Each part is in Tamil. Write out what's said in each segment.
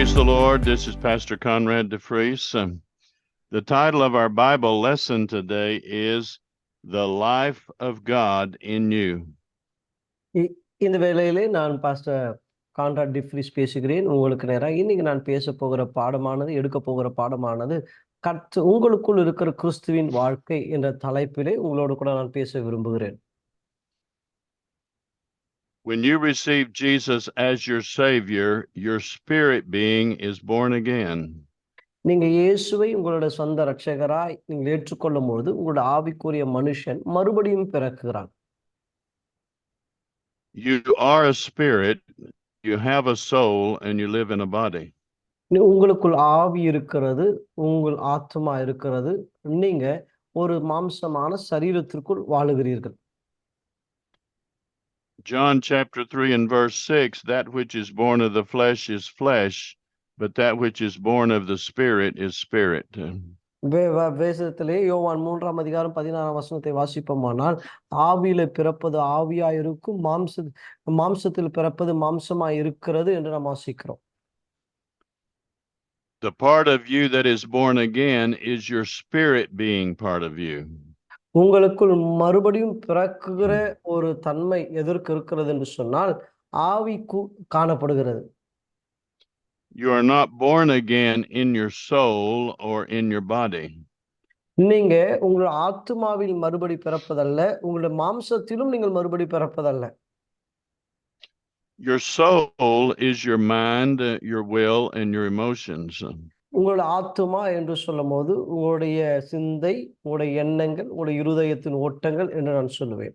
Praise the Lord. This is Pastor Conrad DeFries. The title of our Bible lesson today is The Life of God in You. இந்த வேளையிலே நான் பாஸ்டர் கான்ராட் டிஃப்ரிஸ் பேசுகிறேன் உங்களுக்கு நேரம். இன்னைக்கு நான் பேச போகிற பாடமானது, எடுக்க போகிற பாடமானது உங்களுக்குள் இருக்கிற கிறிஸ்துவின் வாழ்க்கை என்ற தலைப்பிலே உங்களோடு கூட நான் பேச விரும்புகிறேன். When you receive Jesus as your Savior, your spirit being is born again. நீங்க இயேசுவை உங்களுடைய சொந்த இரட்சகராய் நீங்கள் ஏற்றுக்கொள்ளும் பொழுது உங்களுடைய ஆவிக்குரிய மனுஷன் மறுபடியும் பிறக்குகிறான். You are a spirit, you have a soul, and you live in a body. உங்களுக்குள் ஆவி இருக்கிறது, உங்கள் ஆத்மா இருக்கிறது, நீங்க ஒரு மாம்சமான சரீரத்திற்குள் வாழுகிறீர்கள். John chapter 3 and verse 6, that which is born of the flesh is flesh, but that which is born of the spirit is spirit. வேதத்திலே யோவான் 3:16 வாசிப்போமானால், ஆவியில பிறப்பது ஆவியாயிருக்கும், மாம்சத்தில் பிறப்பது மாம்சமாய் இருக்கிறது என்று நாம் வாசிக்கிறோம். The part of you that is born again is your spirit being part of you. உங்களுக்குள் மறுபடியும் பிறக்குகிற ஒரு தன்மை எதற்கு இருக்கிறது என்று சொன்னால் ஆவிக்கு காணப்படுகிறது. You are not born again in your soul or in your body. நீங்க உங்கள் ஆத்மாவில் மறுபடி பிறப்பதல்ல, உங்களுடைய மாம்சத்திலும் நீங்கள் மறுபடி பிறப்பதல்ல. Your soul is your mind, your will, and your emotions. உங்களுடைய ஆத்மா என்று சொல்லும் போது உங்களுடைய சிந்தை, உங்களுடைய எண்ணங்கள், உங்களுடைய இருதயத்தின் ஓட்டங்கள் என்று நான் சொல்லுவேன்.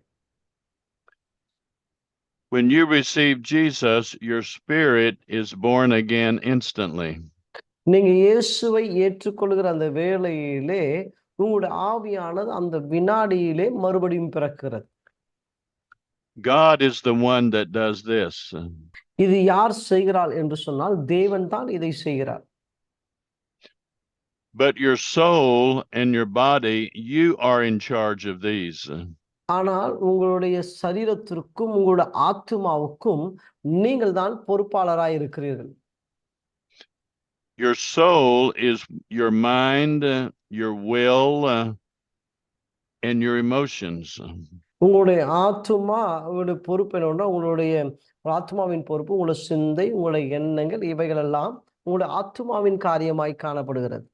When you receive Jesus, your spirit is born again instantly. நீங்க இயேசுவை ஏற்றுக்கொள்கிற அந்த வேளையிலே உங்களுடைய ஆவியானது அந்த வினாடியிலே மறுபடியும் பிறக்கிறது. God is the one that does this. இது யார் செய்கிறார் என்று சொன்னால் தேவன் தான் இதை செய்கிறார். But your soul and your body, you are in charge of these. ஆனால் உங்களுடைய சரீரத்திற்கும் உங்களுடைய ஆத்மாவுக்கும் நீங்கள் தான் பொறுப்பாளராய் இருக்கிறீர்கள். Your soul is your mind, your will, and your emotions. உங்களுடைய ஆத்மா உங்களுடைய பொறுப்பு என்னன்னா, உங்களுடைய ஆத்மாவின் பொறுப்பு உங்களுடைய சிந்தை, உங்களுடைய எண்ணங்கள், இவைகள் எல்லாம் உங்களுடைய ஆத்மாவின் காரியமாய் காணப்படுகிறது.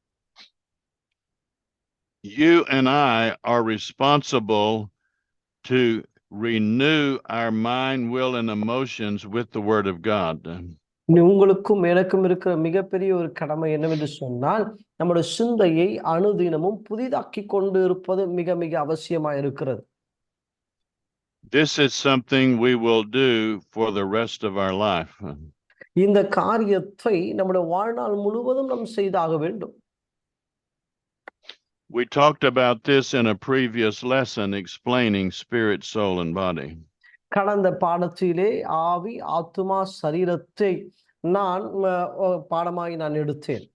You and I are responsible to renew our mind, will, and emotions with the Word of God. உங்களுக்கும் எனக்கும் இருக்கிற மிகப்பெரிய ஒரு கடமை என்னவென்று சொன்னால், நம்முடைய சிந்தையை அனுதினமும் புதிதாக்கி கொண்டு இருப்பது மிக மிக அவசியமாக இருக்கிறது. This is something we will do for the rest of our life. இந்த காரியத்தை நம்முடைய வாழ்நாள் முழுவதும் நாம் செய்தாக வேண்டும். We talked about this in a previous lesson explaining spirit, soul, and body. கடந்த பாடத்திலே ஆவி, ஆத்மா, சரீரத்தை நான் பாடமாய் நான் எடுத்தேன்.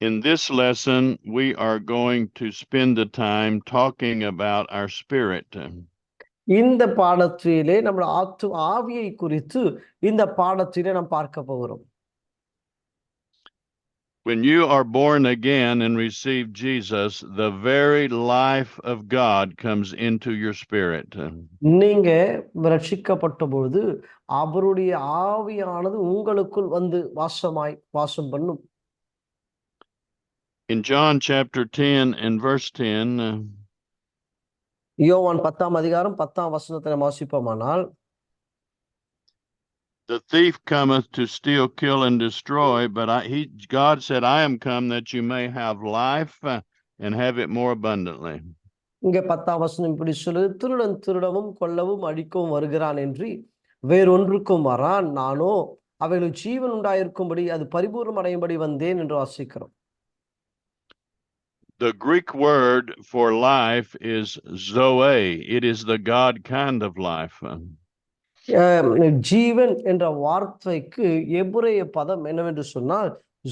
In this lesson, we are going to spend the time talking about our spirit. இந்த பாடத்திலே நம்முடைய ஆவியை குறித்து இந்த பாடத்திலே நாம் பார்க்க போகிறோம். When you are born again and receive Jesus, the very life of God comes into your spirit. நீங்க ரட்சிக்கப்பட்ட பொழுது அவருடைய ஆவியானது உங்களுக்குள் வந்து வாசம் பண்ணும். In John chapter 10 and verse 10, யோவான் 10:10 வாசிப்போமானால், the thief cometh to steal, kill, and destroy, but God said, I am come that you may have life and have it more abundantly. இங்க 10 இப்படி சொல்லுது, திருடன் திருடவும் கொல்லவும் அழிக்கவும் வருகிறான் என்று வேறொன்றுக்கும் வரான், நானோ அவைகளுக்கு ஜீவன் உண்டாயிருக்கும்படி அது பரிபூர்ணம் அடையும்படி வந்தேன் என்று வாசிக்கிறோம். The Greek word for life is zoe. It is the God kind of life. ஜீவன் என்ற வார்த்தைக்கு எபிரேய பதம் என்னவென்று சொன்னால்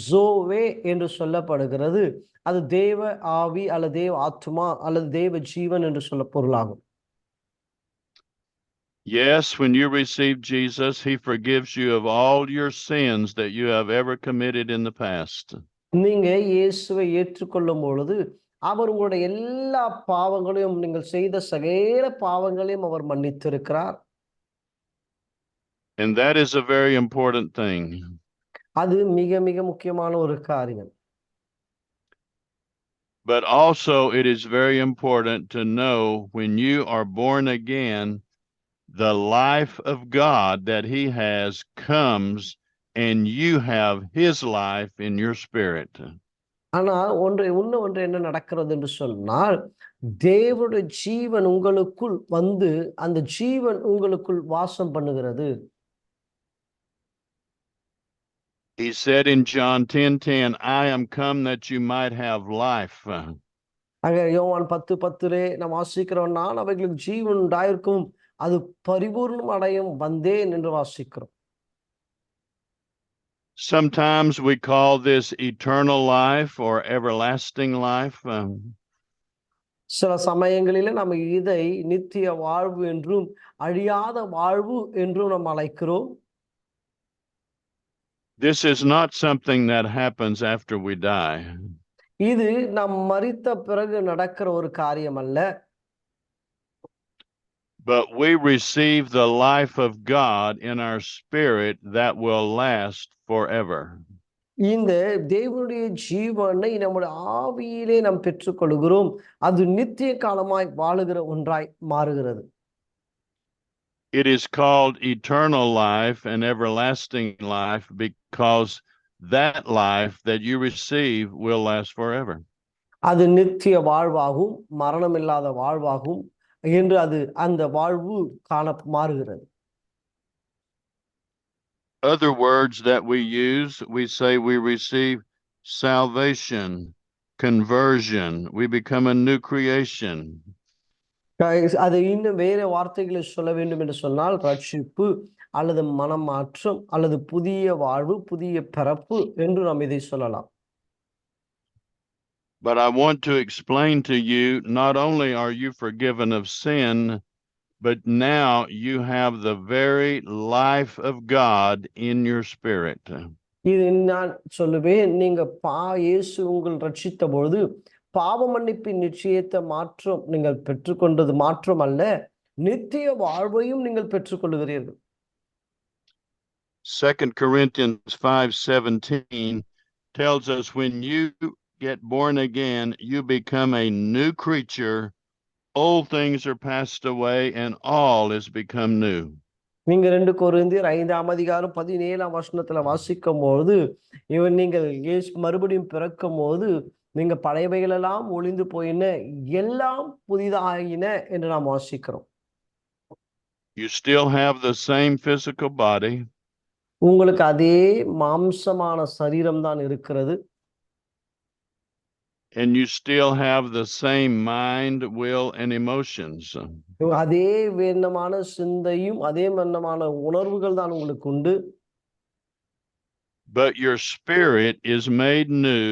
ஜோவே என்று சொல்லப்படுகிறது. அது தேவ ஆவி அல்லது தேவ ஆத்மா அல்லது தேவ ஜீவன் என்று சொல்ல பொருளாகும். Yes, when you receive Jesus, he forgives you of all your sins that you have ever committed in the past. நீங்க இயேசுவை ஏற்றுக்கொள்ளும் பொழுது அவர் உங்களுடைய எல்லா பாவங்களையும், நீங்கள் செய்த சகல பாவங்களையும் அவர் மன்னித்திருக்கிறார். And that is a very important thing. அது மிக மிக முக்கியமான ஒரு காரியம். But also it is very important to know when you are born again, the life of God that he has comes and you have his life in your spirit. ஆனா ஒன்று என்ன நடக்கிறது என்று சொன்னால், தேவனுடைய ஜீவன் உங்களுக்குள் வந்து அந்த ஜீவன் உங்களுக்குள் வாசம் பண்ணுகிறது. He said in John 10:10, I am come that you might have life. அங்க யோவான் 10:10 நாம் வாசிக்கிறோம், நான் அவைகளுக்கு ஜீவன் உண்டாயிருக்கும், அது பரிபூர்ணம் அடையும் வந்தேன் என்று வாசிக்கிறோம். Sometimes we call this eternal life or everlasting life. சில சமயங்களிலே நாம் இதை நித்திய வாழ்வு என்றும் அழியாத வாழ்வு என்றும் நாம் அழைக்கிறோம். This is not something that happens after we die. இது நாம் மரித்த பிறகு நடக்கிற ஒரு காரியம் அல்ல. But we receive the life of God in our spirit that will last forever. இந்த தேவனுடைய ஜீவனை நம்முடைய ஆவியிலே நாம் பெற்றுக்கொள்கிறோம். அது நித்திய காலமாய் வாழுகிற ஒன்றாய் மாறுகிறது. It is called eternal life and everlasting life because that life that you receive will last forever. அது நித்திய வாழ்வாகும், மரணமில்லாத வாழ்வாகும் என்று அந்த வாழ்வு மாறுகிறது. Other words that we use, we say we receive salvation, conversion, we become a new creation. அதை இன்னும் வேற வார்த்தைகளை சொல்ல வேண்டும் என்று சொன்னால், ரட்சிப்பு அல்லது மனமாற்றம் அல்லது புதிய வாழ்வு, புதிய பிறப்பு என்று நாம் இதை சொல்லலாம். But I want to explain to you, not only are you forgiven of sin, but now you have the very life of God in your spirit. இது நான் சொல்லுவேன், நீங்க இயேசு உங்கள் ரட்சித்த பொழுது பாவ மன்னிப்பின் நிச்சயத்தை மாற்றம் நீங்கள் பெற்றுக்கொண்டது மாற்றம் அல்ல, நித்திய வாழ்வையும் நீங்கள் பெற்றுக்கொள்கிறீர்கள். 2 Corinthians 5:17 tells us when you get born again, you become a new creature. Old things are passed away and all is become new. நீங்க 2 கொரிந்தியர் 5:17 வாசிக்கும் போது, நீங்கள் மறுபடியும் பிறக்கும் போது நீங்க பழையவைகள் எல்லாம் ஒளிந்து போயின, எல்லாம் புதிதாயின என்று நாம் வாசிக்கிறோம். You still have the same physical body. உங்களுக்கு அதே மாம்சமான சரீரம் தான் இருக்கிறது. And you still have the same mind, will and emotions. அதே விதமான சிந்தையும் அதே விதமான உணர்வுகள் தான் உங்களுக்கு உண்டு. But your spirit is made new.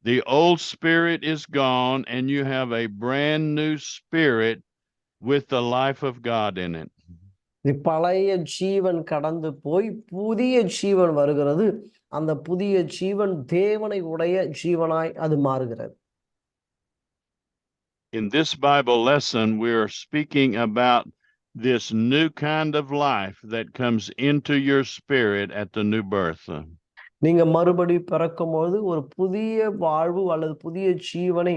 The old spirit is gone and you have a brand new spirit with the life of God in it. பழைய ஜீவன் கடந்து போய் புதிய ஜீவன் வருகிறது. அந்த புதிய ஜீவன் தேவனை உடைய ஜீவனாய் அது மாறுகிறது. In this Bible lesson, we are speaking about this new kind of life that comes into your spirit at the new birth. நீங்க மறுபடி பிறக்கும்போது ஒரு புதிய வாழ்வு அல்லது புதிய ஜீவனை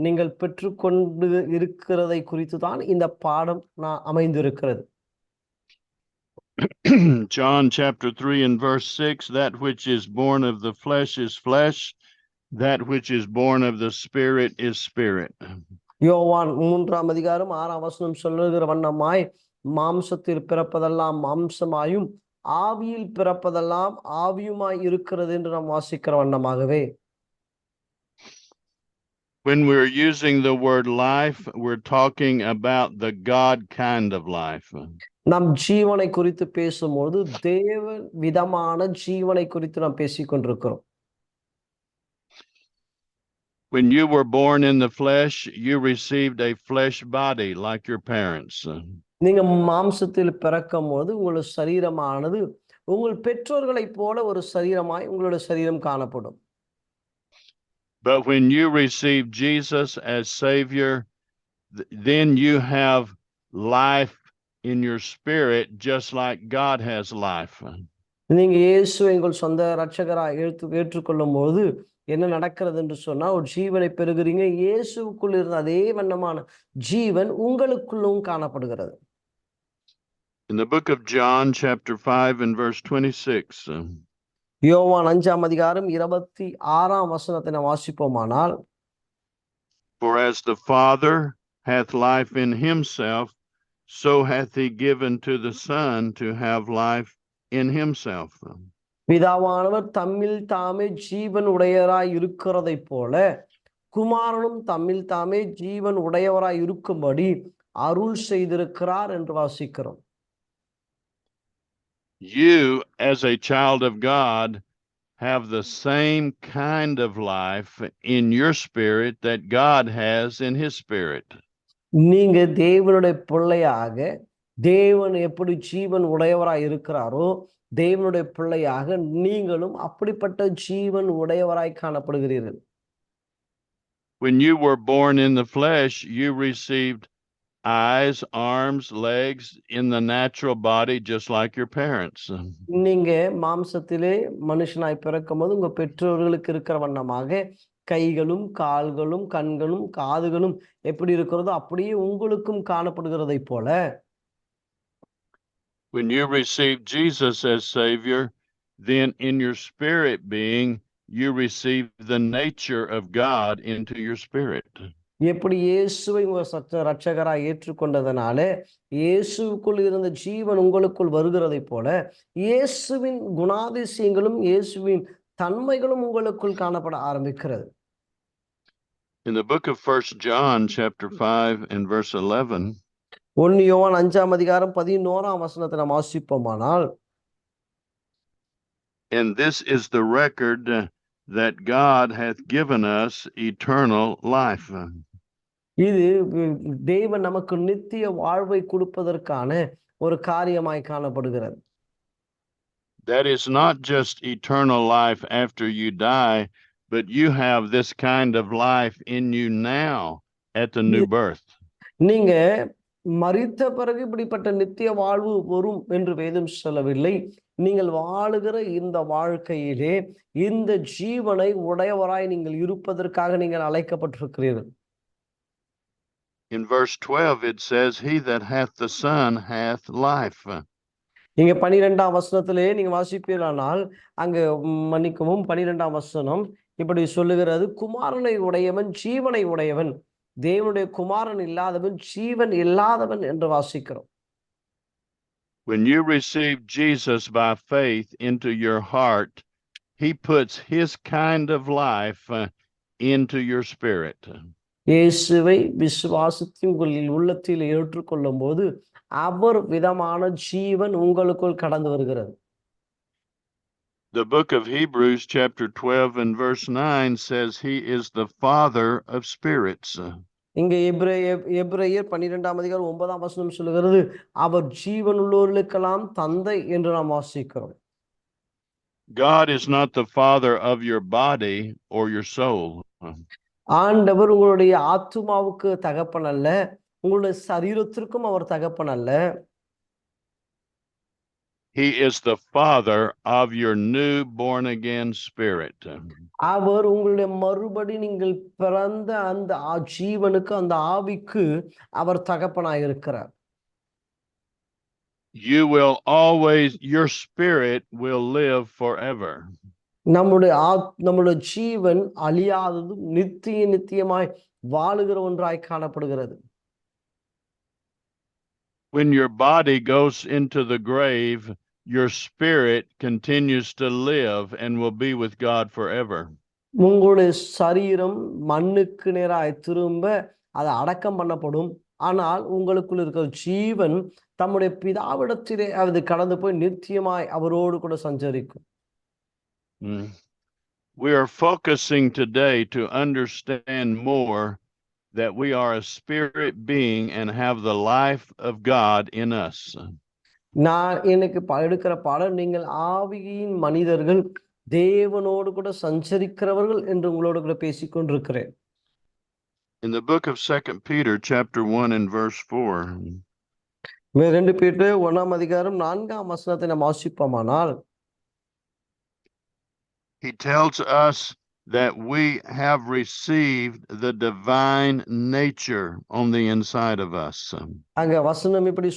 நீங்கள் பெற்றுக்கொண்டு இருக்கிறதை குறித்து தான் இந்த பாடம் அமைந்திருக்கிறது. John chapter 3 and verse 6, that which is born of the flesh is flesh, that which is born of the spirit is spirit. யோவான் 3:6 சொல்லுகிற வண்ணமாய், மாம்சத்தில் பிறப்பதெல்லாம் மாம்சமாயும் ஆவியில் பிறப்பதெல்லாம் ஆவியுமாய் இருக்கிறது என்று நாம் வாசிக்கிற வண்ணமாகவே. When we're using the word life, we're talking about the God kind of life. நாம் ஜீவனை குறித்து பேசும்போது தேவன் விதமான ஜீவனை குறித்து நாம் பேசிக் கொண்டிருக்கிறோம். When you were born in the flesh, you received a flesh body like your parents. நீங்க மாம்சத்தில் பிறக்கும்போது உங்களோட சரீரமானது உங்கள் பெற்றோர்களைப் போல ஒரு சரீரமாய் உங்களோட சரீரம் காணப்படும். But when you receive Jesus as Savior, then you have life in your spirit, just like God has life. நீங்க இயேசுவை உங்கள் சொந்த இரட்சகராய் ஏற்றுக்கொள்ளும்போது என்ன நடக்கிறது என்று சொன்னா, ஒரு ஜீவனை பெறுகிறீங்க. இயேசுவுக்குள் இருந்த அதே வண்ணமான ஜீவன் உங்களுக்குள்ளும் காணப்படுகிறது. In the book of John, chapter 5 and verse 26, யோவான் 5ஆம் அதிகாரம் 26ஆம் வசனத்தை நாம் வாசிப்போமானால், for as the Father hath life in himself, so hath he given to the Son to have life in himself. பிதாவானவர் தம்மில் தாமே ஜீவன் உடையவராய் இருக்கிறதைப் போல குமாரனும் தம்மில் தாமே ஜீவன் உடையவராய் இருக்கும்படி அருள் செய்திருக்கிறார் என்று வாசிக்கிறோம். You, as a child of God, have the same kind of life in your spirit that God has in his spirit. நீங்க தேவனுடைய பிள்ளையாக, தேவன் எப்படி ஜீவன் உடையவராய் இருக்கிறாரோ, தேவனுடைய பிள்ளையாக நீங்களும் அப்படிப்பட்ட ஜீவன் உடையவராய் காணப்படுகிறீர்கள். When you were born in the flesh, you received eyes, arms, legs in the natural body, just like your parents. நீங்க மாம்சத்திலே மனுஷனாய் பிறக்கும்போது உங்க பெற்றோர்களுக்கு இருக்கிற வண்ணமாக கைகளும் கால்களும் கண்களும் காதுகளும் எப்படி இருக்கிறதோ அப்படியே உங்களுக்கும் காணப்படுகிறதை போல, when you receive Jesus as Savior, then in your spirit being, you receive the nature of God into your spirit. எப்படி இயேசுவை உங்க இரட்சகராய் ஏற்றுக்கொண்டதனாலே இயேசுக்குள் இருந்த ஜீவன் உங்களுக்குள் வருகிறதை போல, இயேசுவின் குணாதிசயங்களும் இயேசுவின் தன்மைகளும் உங்களுக்குள் காணப்பட ஆரம்பிக்கிறது. In the book of 1 John, chapter 5 and verse 11, 1 யோவான் 5ஆம் அதிகாரம் 11ஆம் வசனத்தை நாம் வாசிப்போமானால், and this is the record that God hath given us eternal life. இது தேவன் நமக்கு நித்திய வாழ்வை கொடுப்பதற்கான ஒரு காரியமாய் காணப்படுகிறது. That is not just eternal life after you die, but you have this kind of life in you now at the new birth. நீங்க மரித்த பிறகு இப்படிப்பட்ட நித்திய வாழ்வு வரும் என்று வேதம் சொல்லவில்லை. நீங்கள் வாழுகிற இந்த வாழ்க்கையிலே இந்த ஜீவனை உடையவராய் நீங்கள் இருப்பதற்காக நீங்கள் அழைக்கப்பட்டிருக்கிறீர்கள். In verse 12 it says, he that hath the Son hath life. இங்க 12ஆம் வசனத்திலே நீங்க வாசிப்பீர்களானால், அங்க மன்னிக்கவும் 12ஆம் வசனம் இப்படி சொல்லுகிறது, குமாரனை உடையவன் ஜீவனை உடையவன், தேவனுடைய குமாரன் இல்லாதவன் ஜீவன் இல்லாதவன் என்று வாசிக்கிறோம். When you receive Jesus by faith into your heart, he puts his kind of life into your spirit. இயேசுவை விசுவாசித்து உங்கள் உள்ளத்தில் ஏற்றுக்கொள்ளும் போது அவர் விதமான ஜீவன் உங்களுக்குள் கடந்து வருகிறது. The book of Hebrews chapter 12 and verse 9 says he is the father of spirits. இங்க எபிரேயர் 12ஆம் அதிகாரம் 9ஆம் வசனம் சொல்லுகிறது, அவர் ஜீவன் உள்ளவர்களுக்கெல்லாம் தந்தை என்று நாம் வாசிக்கிறோம். God is not the father of your body or your soul. ஆண்டவர் உங்களுடைய ஆத்துமாவுக்கு தகப்பன் அல்ல, உங்களுடைய சரீரத்திற்கும் அவர் தகப்பன் அல்ல. He is the father of your new born again spirit. அவர் உங்களுடைய மறுபடி நீங்கள் பிறந்த அந்த ஜீவனுக்கு, அந்த ஆவிக்கு அவர் தகப்பனாய் இருக்கிறார். You will always, your spirit will live forever. நம்முடைய ஜீவன் அழியாததும் நித்தியமாய் வாழுகிற ஒன்றாய் காணப்படுகிறது. When your body goes into the grave, your spirit continues to live and will be with God forever. உங்களுடைய சரீரம் மண்ணுக்கு நேராய் திரும்ப அது அடக்கம் பண்ணப்படும். ஆனால் உங்களுக்குள் இருக்கிற ஜீவன் தம்முடைய பிதாவிடத்திலே அது கடந்து போய் நித்தியமாய் அவரோடு கூட சஞ்சரிக்கும். We are focusing today to understand more that we are a spirit being and have the life of God in us. நான் எனக்கு எடுக்கிற பாடம், நீங்கள் ஆவியின் மனிதர்கள், தேவனோடு கூட சஞ்சரிக்கிறவர்கள் என்று உங்களோடு கூட பேசிக்கொண்டிருக்கிறேன். In the book of 2 Peter chapter 1 and verse 4. 2 பேதுரு 1ஆம் அதிகாரம் 4ஆம் வசனத்தை நாம் வாசிப்போமானால், he tells us that we have received the divine nature on the inside of us. அங்க வசனம் இப்படி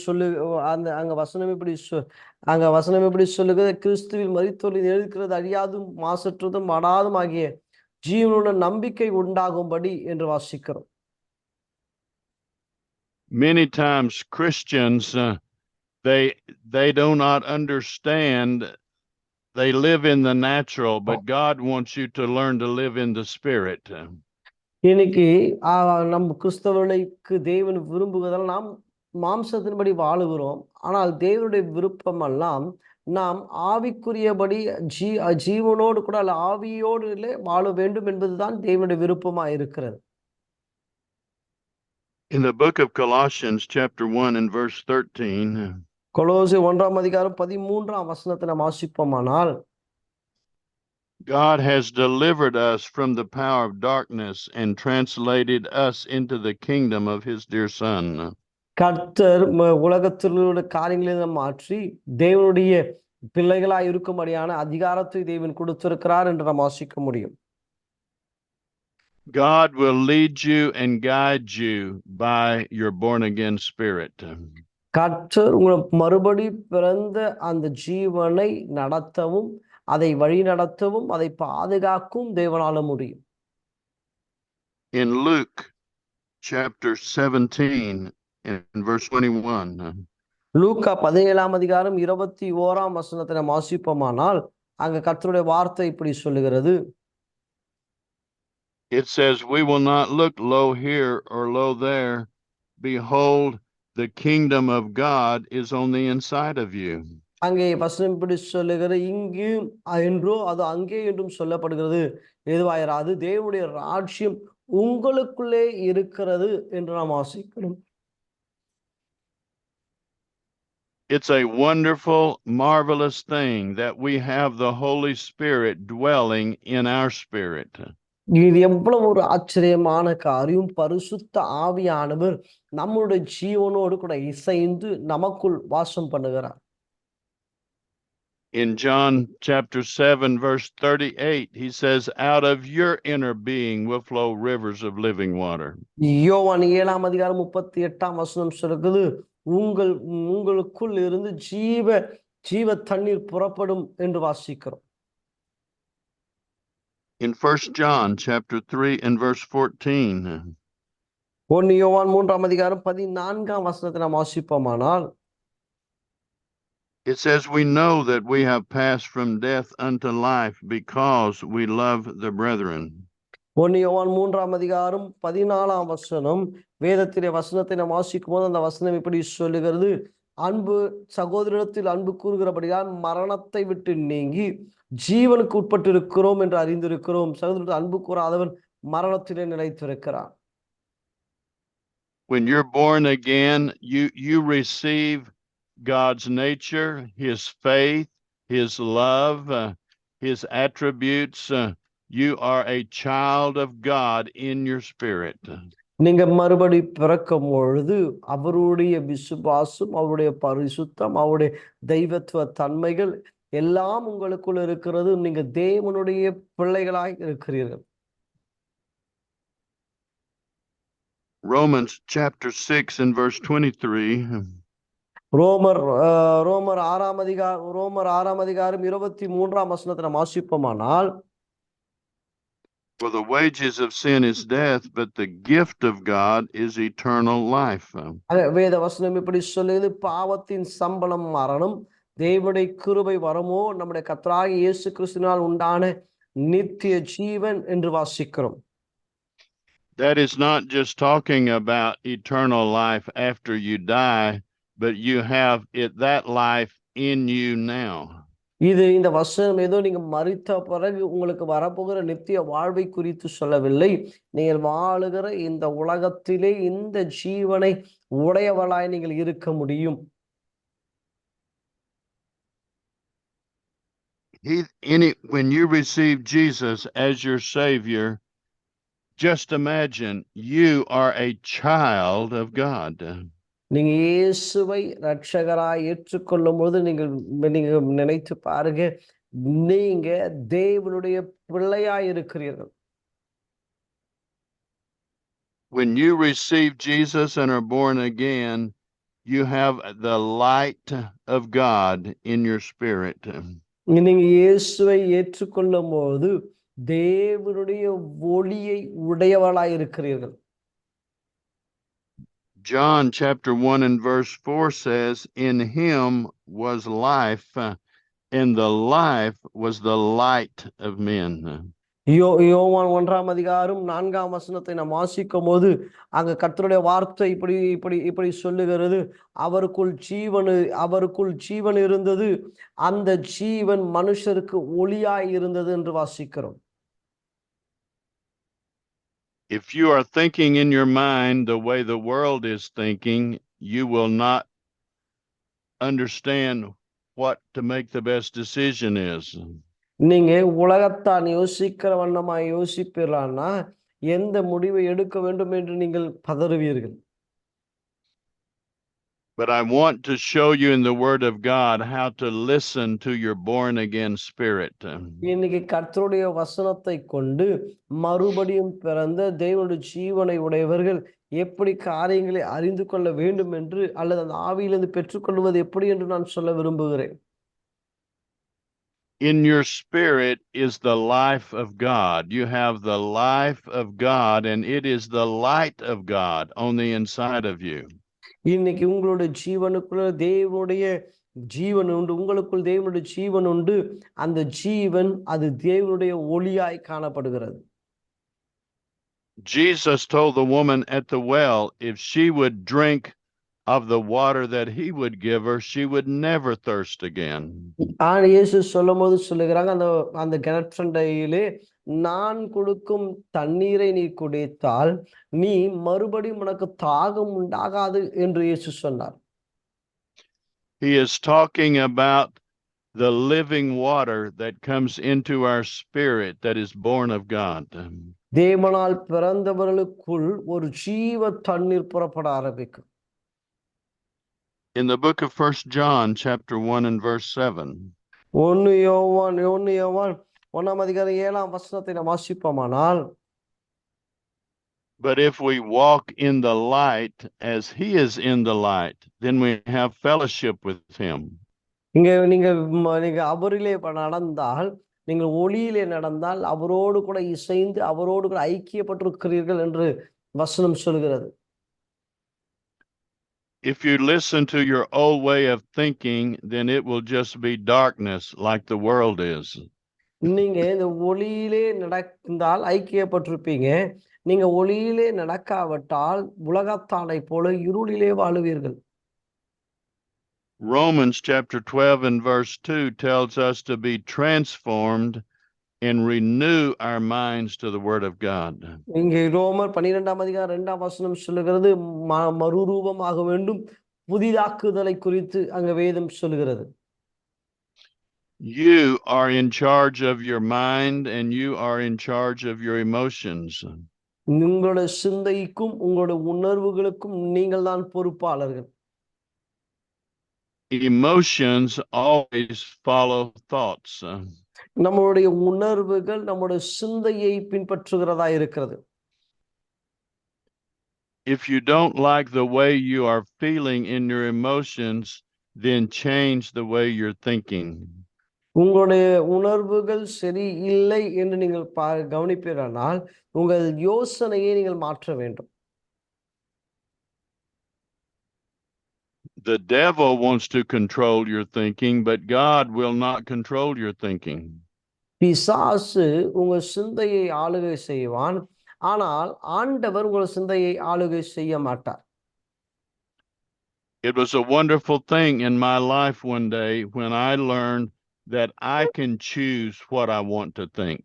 அங்க வசனம் இப்படி சொல்லுகிறது, கிறிஸ்துவில் மரித்தோரில் இருக்கிறது அழியாதும் மாசற்றதும் மாடாதும் ஆகிய ஜீவனுள்ள நம்பிக்கை உண்டாகும்படி என்று வாசிக்கிறோம். Many times Christians they do not understand. They live in the natural, but God wants you to learn to live in the spirit. இன்னைக்கு நம்ம கிறிஸ்தவர்களுக்கு தேவன் விரும்புவதால் நாம் மாம்சத்தின்படி வாழுகிறோம். ஆனால் தேவனுடைய விருப்பம் எல்லாம் நாம் ஆவிக்குரியபடி ஜீவனோடு கூட அல்ல ஆவியோடு வாழ வேண்டும் என்பதுதான் தேவனுடைய விருப்பமா இருக்கிறது. In the book of Colossians chapter 1 and verse 13. கொலோசியர் 1ஆம் அதிகாரம் 13ஆம் வசனத்தை நாம் வாசிப்போமானால், God has delivered us from the power of darkness and translated us into the kingdom of his dear son. கர்த்தர் உலகத்தில் உள்ள காரியங்களை மாற்றி தேவனுடைய பிள்ளைகளாய் இருக்கும்படியான அதிகாரத்தை தேவன் கொடுத்திருக்கிறார் என்று நாம் வாசிக்க முடியும். God will lead you and guide you by your born again spirit. கர்த்தர் உங்களை மறுபடி பிறந்த அந்த ஜீவனை நடத்தவும், அதை வழி நடத்தவும், அதை பாதுகாக்கவும் தேவனால முடியும். In Luke chapter 17 and verse 21. லூக்கா 17ஆம் அதிகாரம் 21ஆம் வசனத்தை நாம் வாசிப்போமானால், அங்க கர்த்தருடைய வார்த்தை இப்படி சொல்லுகிறது. It says, we will not look low here or low there. Behold, the kingdom of God is on the inside of you. அங்கே வசனம் இப்படி சொல்லுகிறது, இங்கு என்றோ அது அங்கே என்றும் சொல்லப்படுகிறது. எதுவாயிராது, தேவனுடைய ராஜ்யம் உங்களுக்குள்ளே இருக்கிறது என்று நாம் வாசிக்கிறோம். It's a wonderful, marvelous thing that we have the Holy Spirit dwelling in our spirit. இது எவ்வளவு ஒரு ஆச்சரியமான காரியம். பரிசுத்த ஆவியானவர் நம்முடைய ஜீவனோடு கூட இசைந்து நமக்குள் வாசம் பண்ணுகிறார். In John chapter 7 verse 38, he says, out of your inner being will flow rivers of living water. யோவான் 7ஆம் அதிகாரம் 38ஆம் வசனம் சொல்லுகிறது, உங்களுக்குள் இருந்து ஜீவ தண்ணீர் புறப்படும் என்று வாசிக்கிறோம். In 1 John chapter 3 and verse 14. 1 யோவான் 3ஆம் அதிகாரம் 14ஆம் வசனத்தை நாம் வாசிப்போமானால், it says, we know that we have passed from death unto life because we love the brethren. 1 யோவான் 3ஆம் அதிகாரம் 14ஆம் வசனம், வேதத்திலே வசனத்தை நாம் வாசிக்கும் போது அந்த வசனம் இப்படி சொல்லுகிறது, அன்பு சகோதரத்தில் அன்பு கூறுகிறபடியால் மரணத்தை விட்டு நீங்கி ஜீவனுக்கு உட்பட்டு இருக்கிறோம் என்று அறிந்திருக்கிறோம். சகோதரத்தில் அன்பு கூறாதவன் மரணத்திலே நிலைத்திருக்கிறான். When you're born again, you receive God's nature, his faith, his love, his attributes. You are a child of God in your spirit. நீங்க மறுபடி பிறக்கும் பொழுது அவருடைய விசுவாசம், அவருடைய பரிசுத்தம், அவருடைய தெய்வத்துவ தன்மைகள் எல்லாம் உங்களுக்குள்ள இருக்கிறது. நீங்க தேவனுடைய பிள்ளைகளாய் இருக்கிறீர்கள். Romans chapter 6 and verse 23. ரோமர் 6ஆம் அதிகாரம் 23ஆம் வசனத்தை நாம் வாசிப்போமானால், for the wages of sin is death, but the gift of God is eternal life. வேத வசனம் இப்படி சொல்லுது, பாவத்தின் சம்பளம் மரணம், தேவனுடைய கிருபை வரமோ நம்முடைய கர்த்தராகிய இயேசு கிறிஸ்துவினால் உண்டான நித்திய ஜீவன் என்று வாசிக்கிறோம். That is not just talking about eternal life after you die, but you have that life in you now. இது இந்த வசனம் ஏதோ நீங்க மரித்த பிறகு உங்களுக்கு வரப்போகிற நித்திய வாழ்வை குறித்து சொல்லவில்லை. நீங்கள் வாழுகிற இந்த உலகத்திலே இந்த ஜீவனை உடையவளாய் நீங்கள் இருக்க முடியும். When you receive Jesus as your Savior, just imagine you are a child of God. நீங்க இயேசுவை இரட்சகராய் ஏற்றுக்கொள்ளும் பொழுது நீங்க நினைத்து பாருங்க, நீங்க தேவனுடைய பிள்ளையாய் இருக்கிறீர்கள். When you receive Jesus and are born again, you have the light of God in your spirit. நீங்க இயேசுவை ஏற்றுக்கொள்ளும் போது தேவனுடைய ஒளியை உடையவளாய் இருக்கிறீர்கள். John chapter 1 and verse 4 says, "In him was life, and the life was the light of men." யோவான் 1ஆம் அதிகாரம் 4ஆம் வசனத்தை நாம் வாசிக்கும் போது அங்க கர்த்தருடைய வார்த்தை இப்படி சொல்லுகிறது, அவருக்குள் ஜீவன் இருந்தது, அந்த ஜீவன் மனுஷருக்கு ஒளியாய் இருந்தது என்று வாசிக்கிறோம். If you are thinking in your mind the way the world is thinking, you will not understand what to make the best decision is. நீங்க உலகத்தான் யோசிக்கிற வண்ணமாய் யோசிப்பீர்களானா எந்த முடிவை எடுக்க வேண்டும் என்று நீங்கள் பதறுவீர்கள். But I want to show you in the Word of God how to listen to your born again spirit. இன்னைக்கு கர்த்தருடைய வசனத்தை கொண்டு மறுபடியும் பிறந்த தேவனுடைய ஜீவனை உடையவர்கள் எப்படி காரியங்களை அறிந்து கொள்ள வேண்டும் என்று அல்லது அந்த ஆவியிலிருந்து பெற்றுக்கொள்வது எப்படி என்று நான் சொல்ல விரும்புகிறேன். In your spirit is the life of God. You have the life of God, and it is the light of God on the inside of you. இன்னைக்கு உங்களுடைய ஜீவனுக்குள்ள தேவனுடைய ஜீவன் உண்டு, உங்களுக்குள் தேவனுடைய ஜீவன் உண்டு. அந்த ஜீவன் அது தேவனுடைய ஒளியாய் காணப்படுகிறது. Jesus told the woman at the well, if she would drink of the water that he would give her, she would never thirst again. இயேசு சொல்லும்போது சொல்லுகிறாங்க, அந்த கிணற்றண்டையிலே நான் கொடுக்கும் தண்ணீரை நீ குடித்தால் நீ மறுபடியும் உனக்கு தாகம் உண்டாகாது என்று இயேசு சொன்னார். He is talking about the living water that comes into our spirit that is born of God. தேவனால் பிறந்தவர்களுக்குள் ஒரு ஜீவ தண்ணீர் புறப்பட ஆரம்பிக்கும். In the book of 1 John chapter 1 and verse 7. 1 யோவான் 1ஆம் அதிகாரம் 7ஆம் வசனத்தை நாம் வாசிப்போமானால், but if we walk in the light as he is in the light, then we have fellowship with him. நீங்க அவரிலே நடந்தால், நீங்கள் ஒளியிலே நடந்தால் அவரோடு கூட இசைந்து அவரோடு கூட ஐக்கியப்பட்டிருக்கிறீர்கள் என்று வசனம் சொல்கிறது. If you listen to your old way of thinking, then it will just be darkness like the world is. நீங்க இந்த ஒளியிலே நடந்தால் ஐக்கியப்பட்டிருப்பீங்க. நீங்க ஒளியிலே நடக்காவிட்டால் உலகத்தானை போல இருளிலே வாழுவீர்கள். Romans chapter 12 and verse 2 tells us to be transformed and renew our minds to the word of God. இங்கே ரோமர் 12ஆம் அதிகாரம் 2ஆம் வசனம் சொல்லுகிறது, மறுரூபமாக வேண்டும், புதிதாக்குதலை குறித்து அங்க வேதம் சொல்லுகிறது. You are in charge of your mind and you are in charge of your emotions. உங்களுடைய சிந்தைக்கும் உங்களுடைய உணர்வுகளுக்கும் நீங்கள் தான் பொறுப்பாளர்கள். Emotions always follow thoughts. நம்மளுடைய உணர்வுகள் நம்முடைய சிந்தையை பின்பற்றுகிறதா இருக்கிறது. If you don't like the way you are feeling in your emotions, then change the way you're thinking. உங்களுடைய உணர்வுகள் சரி இல்லை என்று நீங்கள் கவனிப்பீரானால் உங்கள் யோசனையை நீங்கள் மாற்ற வேண்டும். The devil wants to control your thinking, but God will not control your thinking. பிசாசு உங்க சிந்தையை ஆளுகை செய்வான், ஆனால் ஆண்டவர் உங்கள் சிந்தையை ஆளுகை செய்ய மாட்டார். It was a wonderful thing in my life one day when I learned that I can choose what I want to think.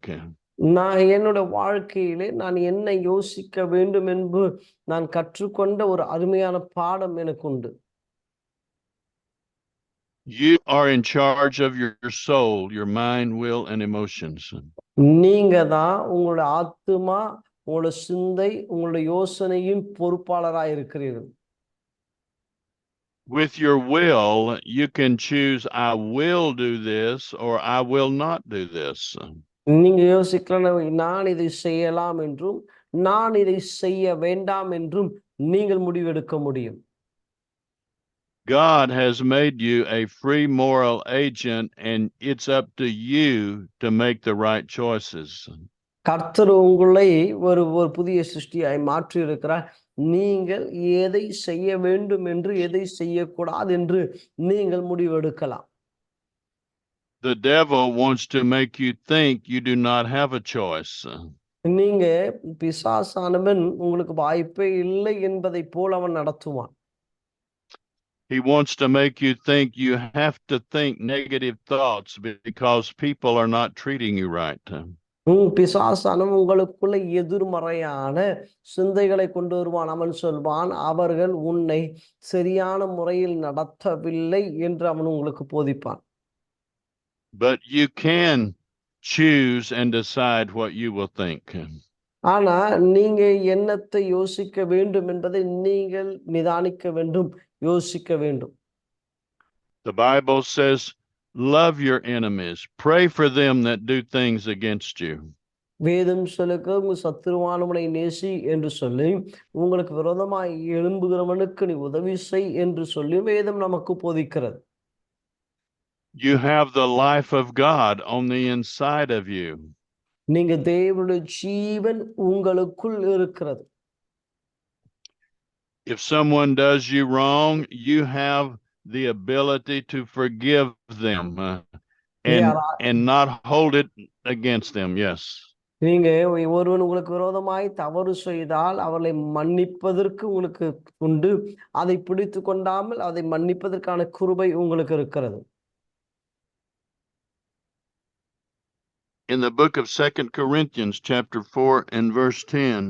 நான் என்னோட வாழ்க்கையிலே நான் என்ன யோசிக்க வேண்டும் என்று நான் கற்றுக்கொண்ட ஒரு அருமையான பாடம் எனக்கு உண்டு. You are in charge of your soul, your mind, will, and emotions. நீங்க தான் உங்களோட ஆத்துமா, உங்களோட சிந்தை, உங்களோட யோசனையின் பொறுப்பாளராய் இருக்கிறீர்கள். With your will, you can choose, I will do this or I will not do this. நீங்க யோசிக்கலாம், நான் இதை செய்யலாம் என்றும், நான் இதை செய்ய வேண்டாம் என்றும் நீங்கள் முடிவெடுக்க முடியும். God has made you a free moral agent, and it's up to you to make the right choices. கர்த்தர் உங்களை ஒரு புதிய சிருஷ்டியாய் மாற்றி இருக்கிறார். நீங்கள் எதை செய்ய வேண்டும் என்று, எதை செய்யக்கூடாது என்று நீங்கள் முடிவெடுக்கலாம். The devil wants to make you think you do not have a choice. நீங்க பிசாசானவன் உங்களுக்கு வாய்ப்பே இல்லை என்பதை போல் அவன் நடத்துவான். He wants to make you think you have to think negative thoughts because people are not treating you right. பிசாசானவன் உங்களுக்குள்ள எதிர்மறையான சிந்தைகளை கொண்டு வருவான். அவன் சொல்வான், அவர்கள் உன்னை சரியான முறையில் நடத்தவில்லை என்று அவன் உங்களுக்கு போதிப்பான். But you can choose and decide what you will think. ஆனா நீங்க என்னத்தை யோசிக்க வேண்டும் என்பதை நீங்கள் நிதானிக்க வேண்டும், யோசிக்க வேண்டும். The Bible says, love your enemies, pray for them that do things against you. வேதம் சொல்லுக, உங்க சத்துருவானவனை நேசி என்று சொல்லி, உங்களுக்கு விரோதமாய் எழும்புகிறவனுக்கு நீ உதவி செய் என்று சொல்லி வேதம் நமக்கு போதிக்கிறது. You have the life of God on the inside of you. நீங்க தேவனுடைய ஜீவன் உங்களுக்குள் இருக்கிறது. If someone does you wrong, you have the ability to forgive them and not hold it against them. Yes. நீங்க ஒருவன் உங்களுக்கு விரோதமாய் தவறு செய்தால் அவர்களை மன்னிப்பதற்கு உங்களுக்கு உண்டு. அதை பிடித்து கொண்டாமல் அதை மன்னிப்பதற்கான கிருபை உங்களுக்கு இருக்கிறது. In the book of 2 Corinthians chapter 4 and verse 10.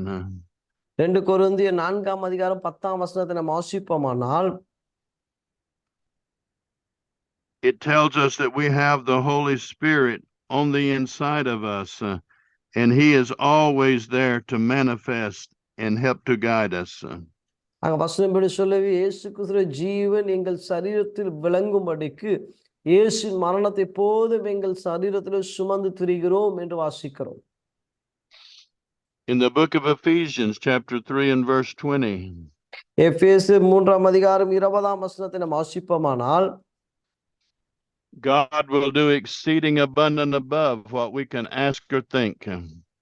2 கொரிந்தியர் 4ஆம் அதிகாரம் 10ஆம் வசனத்தை நாம் வாசிப்போமானால், it tells us that we have the Holy Spirit on the inside of us, and he is always there to manifest and help to guide us. அங்க வசனம் படி சொல்லவே, இயேசு கிறிஸ்துவின் ஜீவன் எங்கள் சரீரத்தில் விளங்கும்படிக்கு இயேசுவின் மரணத்தை போதும் எங்கள் சரீரத்தில் சுமந்து திரிகிறோம் என்று வாசிக்கிறோம். In the book of Ephesians chapter 3 and verse 20. எபேசியர் 3ஆம் அதிகாரம் 20ஆம் வசனத்தை நாம் வாசிப்போமானால், God will do exceeding abundant above what we can ask or think.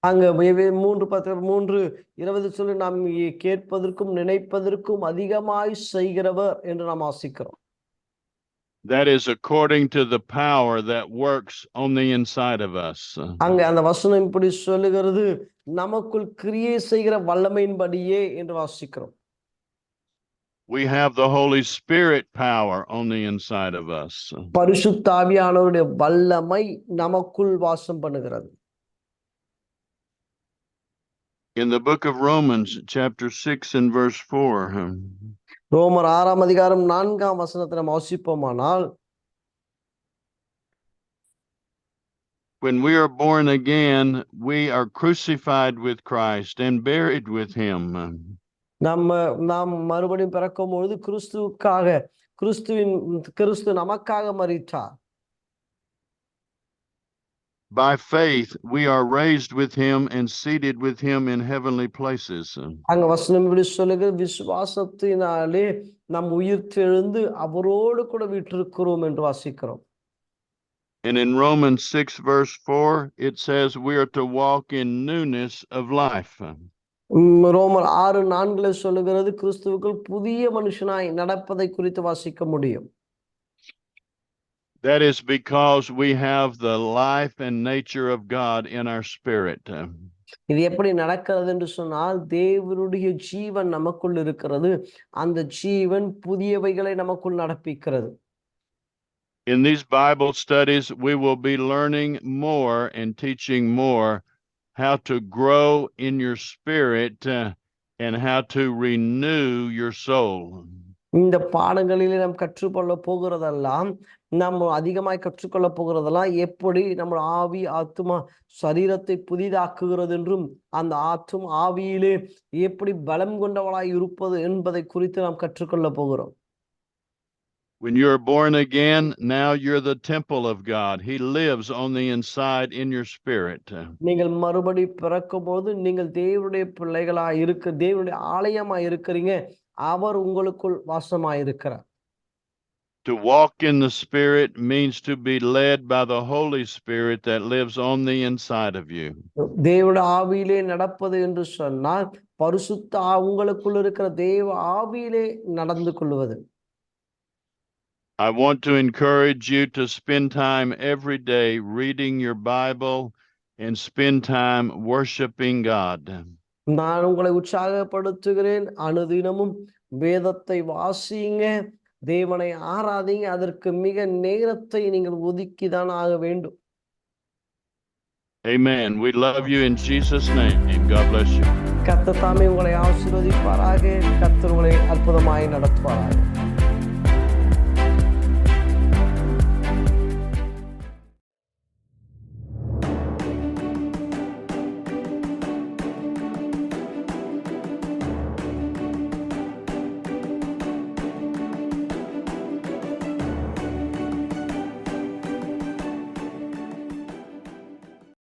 அங்க 3:20 சொல்லி, நாம் கேட்பதற்கும் நினைப்பதற்கும் அதிகமாய் செய்கிறவர் என்று நாம் வாசிக்கிறோம். That is according to the power that works on the inside of us. அங்க அந்த வசனம் இப்படி சொல்லுகிறது, நமக்குள் கிரியை செய்கிற வல்லமையின்படியே என்று வாசிக்கிறோம். We have the Holy Spirit power on the inside of us. பரிசுத்த ஆவியானவருடைய வல்லமை நமக்குள் வாசம் பண்ணுகிறது. In the book of Romans chapter 6 and verse 4. ரோமர் 6ஆம் அதிகாரம் 4ஆம் வசனத்தை நாம் வாசிப்போமானால், when we are born again, we are crucified with Christ and buried with him. நாம் மறுபடியும் பிறக்கும் பொழுது கிறிஸ்து நமக்காக மரித்தார். By faith, we are raised with him and seated with him in heavenly places. அங்க வசனம் இப்படி சொல்லுகிறது, விசுவாசத்தினாலே நாம் உயிர்த்தெழுந்து அவரோடு கூட வீற்றிருக்கிறோம் என்று வாசிக்கிறோம். And in Romans 6 verse 4, it says we are to walk in newness of life. ரோமர் 6:4 சொல்லுகிறது, கிறிஸ்துவுக்குள் புதிய மனுஷனாய் நடப்பதை குறித்து வாசிக்க முடியும். That is because we have the life and nature of God in our spirit. இது எப்படி நடக்கிறது என்று சொன்னால், தேவனுடைய ஜீவன் நமக்குள் இருக்கிறது. அந்த ஜீவன் புதியவைகளை நமக்குள் நடப்பிக்கிறது. In these Bible studies, we will be learning more and teaching more how to grow in your spirit and how to renew your soul. இந்த பாடங்களிலே நாம் கற்றுக்கொள்ள போகிறதெல்லாம், நம்ம அதிகமாய் கற்றுக்கொள்ள போகிறதெல்லாம் எப்படி நம்ம ஆவி, ஆத்துமா, சரீரத்தை புதிதாக்குகிறது என்றும், அந்த ஆவியிலே எப்படி பலம் கொண்டவளாய் இருப்பது என்பதை குறித்து நாம் கற்றுக்கொள்ள போகிறோம். When you're born again, now you're the temple of God. He lives on the inside in your spirit. நீங்கள் மறுபடி பிறக்கும்போது நீங்கள் தேவனுடைய பிள்ளைகளாய் தேவனுடைய ஆலயமாய் இருக்கிறீங்க. அவர் உங்களுக்குள் வாசமாய் இருக்கிறார். To walk in the Spirit means to be led by the Holy Spirit that lives on the inside of you. தேவனுடைய ஆவியிலே நடப்பது என்று சொன்னால் பரிசுத்த உங்களுக்குள் இருக்கிற தேவ ஆவியிலே நடந்து கொள்வது. I want to encourage you to spend time every day reading your Bible and spend time worshiping God. நான் உங்களை உற்சாகப்படுத்துகிறேன். அனுதினமும் வேதத்தை வாசியுங்க, தேவனை ஆராதிங்க. அதற்கு மிக நேரத்தை நீங்கள் ஒதுக்கிதான் ஆக வேண்டும். Amen. We love you in Jesus' name. God bless you. கர்த்தர் தாமே உங்களை ஆசீர்வதிப்பாராக. கர்த்தர் உங்களை அற்புதமாய் நடத்துவாராக.